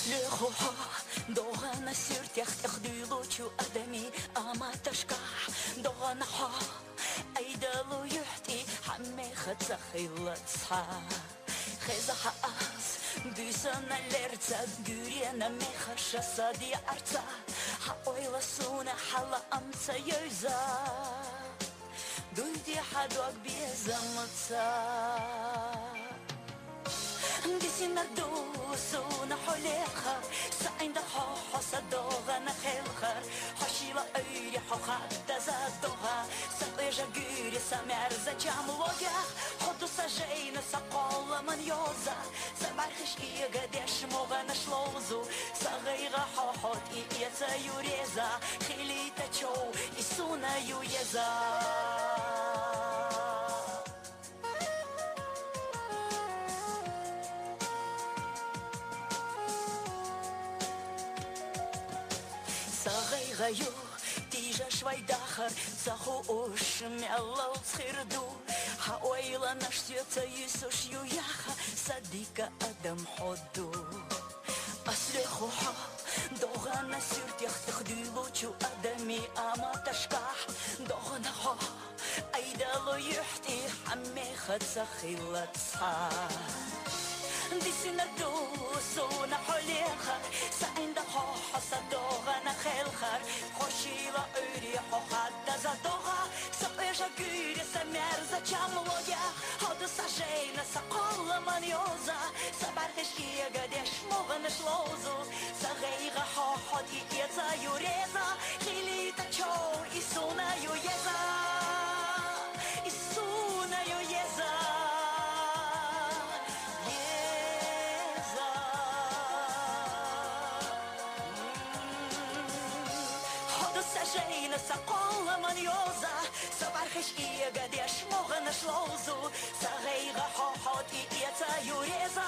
لخوها دوغانا سيرتيخ تخديلوچو أدمي أما تشكا دوغانا ها أيدلو يحتي حمي خطخيلتها خيزا حاس بيسانا لرتا гүрена мехаша сади арца حاويلا سونا حالا أمتا يوزا دويدي حدوك بيزمتا ديسينا دوسونا حوليخا سعين دا حوحا دوغانا خيلخر حشيلا أيري حوخادا زادوها سقيجا гүри سامرزا جاملوغا حدو سجينا سقولا من يوزا سبارخش إيغا ديش موغانا شلوزو سغيغا حوحوت إيتا يوريزا خيليتا چو إسونا يويزا Сагайгаю, тижа швайдахар, захуш мялал цхирду, хаойла наш света юсуш юяха, садика адам ходу. Аслехуха, догана сюртях тхдилучу адами аматашках, догана ха, айдало юхти хамеха цахилатса. ديسينا دوسونا حوليخر سعين دا حوحا صدوغانا خيلخر خوشيلا أوري حوحادا زادوغا سقيجا гүри سميرزا جاملوغا هادو ساجينا سقولا منيوزا سبارخش إيغا ديش موغانا شلوزو سغيغا حوحات إيتا يوريزا خيليتا چو إسونا يويزا إسونا يويزا سجينا سقولا منيوزا سبارخش إيغا ديش موغانا شلوزو سغيغا حوحوت إيتا يوريزا